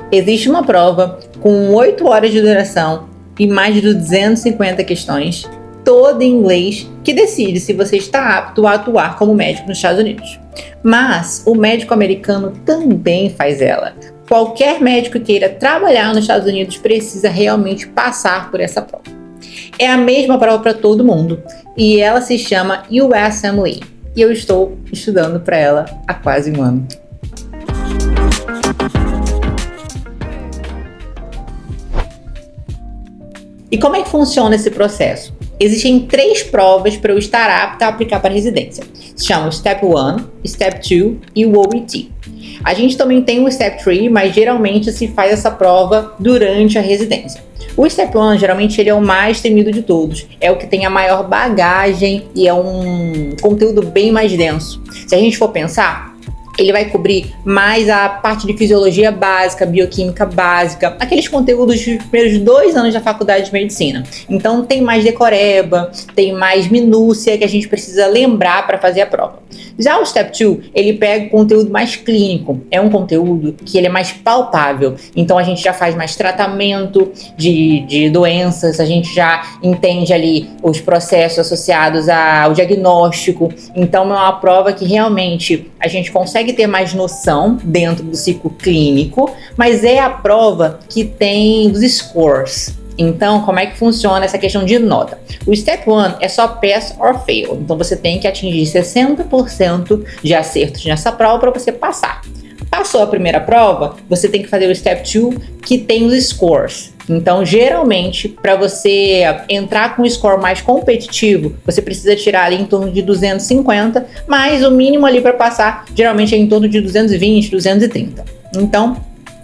Existe uma prova com 8 horas de duração e mais de 250 questões, toda em inglês, que decide se você está apto a atuar como médico nos Estados Unidos. Mas o médico americano também faz ela. Qualquer médico que queira trabalhar nos Estados Unidos precisa realmente passar por essa prova. É a mesma prova para todo mundo e ela se chama USMLE e eu estou estudando para ela há quase um ano. E como é que funciona esse processo? Existem 3 provas para eu estar apta a aplicar para residência. Se chama Step 1, Step 2 e o OET. A gente também tem o Step 3, mas geralmente se faz essa prova durante a residência. O Step 1, geralmente, ele é o mais temido de todos. É o que tem a maior bagagem e é um conteúdo bem mais denso. Se a gente for pensar, ele vai cobrir mais a parte de fisiologia básica, bioquímica básica, aqueles conteúdos dos primeiros 2 anos da faculdade de medicina. Então tem mais decoreba, tem mais minúcia que a gente precisa lembrar para fazer a prova. Já o Step 2, ele pega o conteúdo mais clínico, é um conteúdo que ele é mais palpável. Então a gente já faz mais tratamento de doenças, a gente já entende ali os processos associados ao diagnóstico. Então é uma prova que realmente a gente consegue ter mais noção dentro do ciclo clínico, mas é a prova que tem os scores. Então, como é que funciona essa questão de nota? O Step 1 é só pass or fail. Então, você tem que atingir 60% de acertos nessa prova para você passar. Passou a primeira prova, você tem que fazer o Step 2, que tem os scores. Então, geralmente, para você entrar com um score mais competitivo, você precisa tirar ali em torno de 250, mas o mínimo ali para passar, geralmente é em torno de 220, 230. Então,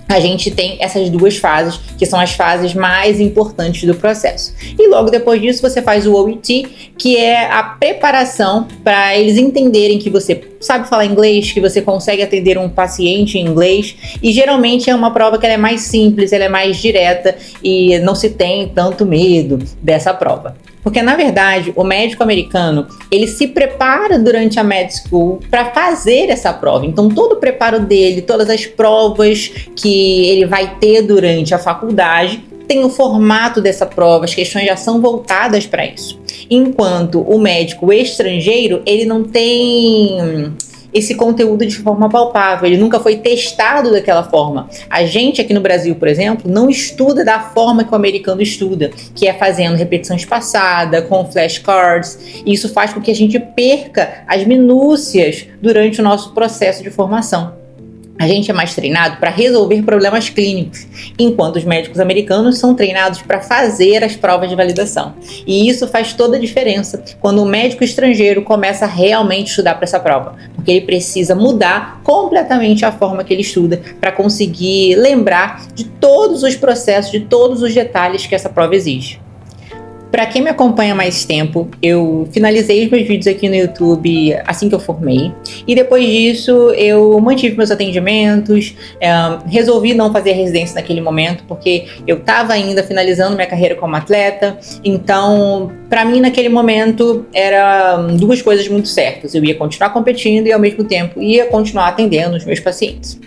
a gente tem essas 2 fases, que são as fases mais importantes do processo. E logo depois disso, você faz o OET, que é a preparação para eles entenderem que você sabe falar inglês, que você consegue atender um paciente em inglês. E geralmente é uma prova que ela é mais simples, ela é mais direta e não se tem tanto medo dessa prova. Porque, na verdade, o médico americano, ele se prepara durante a med school para fazer essa prova. Então, todo o preparo dele, todas as provas que ele vai ter durante a faculdade, tem o formato dessa prova, as questões já são voltadas para isso. Enquanto o médico estrangeiro, ele não tem esse conteúdo de forma palpável, ele nunca foi testado daquela forma. A gente aqui no Brasil, por exemplo, não estuda da forma que o americano estuda, que é fazendo repetição espaçada, com flashcards, e isso faz com que a gente perca as minúcias durante o nosso processo de formação. A gente é mais treinado para resolver problemas clínicos, enquanto os médicos americanos são treinados para fazer as provas de validação. E isso faz toda a diferença quando o médico estrangeiro começa a realmente estudar para essa prova, porque ele precisa mudar completamente a forma que ele estuda para conseguir lembrar de todos os processos, de todos os detalhes que essa prova exige. Para quem me acompanha há mais tempo, eu finalizei os meus vídeos aqui no YouTube assim que eu formei. E depois disso, eu mantive meus atendimentos, resolvi não fazer residência naquele momento, porque eu estava ainda finalizando minha carreira como atleta. Então, para mim, naquele momento, eram 2 coisas muito certas. Eu ia continuar competindo e, ao mesmo tempo, ia continuar atendendo os meus pacientes.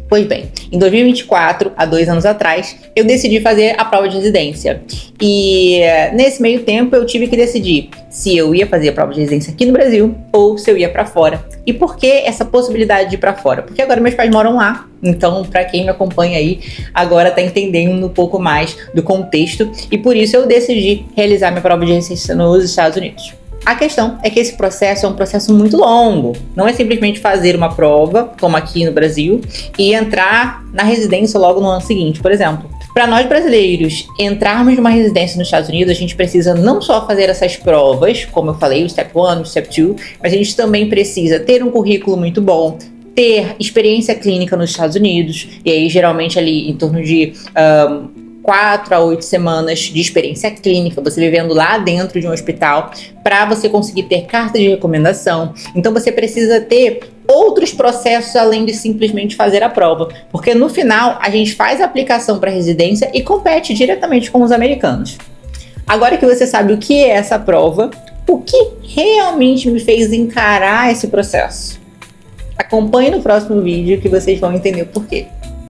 Pois bem, em 2024, há 2 anos atrás, eu decidi fazer a prova de residência. E nesse meio tempo eu tive que decidir se eu ia fazer a prova de residência aqui no Brasil ou se eu ia para fora. E por que essa possibilidade de ir para fora? Porque agora meus pais moram lá. Então, para quem me acompanha aí, agora está entendendo um pouco mais do contexto. E por isso eu decidi realizar minha prova de residência nos Estados Unidos. A questão é que esse processo é um processo muito longo. Não é simplesmente fazer uma prova, como aqui no Brasil, e entrar na residência logo no ano seguinte, por exemplo. Para nós brasileiros entrarmos numa residência nos Estados Unidos, a gente precisa não só fazer essas provas, como eu falei, o Step 1, o Step 2, mas a gente também precisa ter um currículo muito bom, ter experiência clínica nos Estados Unidos, e aí geralmente ali em torno de 4 a 8 semanas de experiência clínica, você vivendo lá dentro de um hospital, para você conseguir ter carta de recomendação. Então você precisa ter outros processos além de simplesmente fazer a prova, porque no final a gente faz a aplicação para residência e compete diretamente com os americanos. Agora que você sabe o que é essa prova, o que realmente me fez encarar esse processo? Acompanhe no próximo vídeo que vocês vão entender o porquê.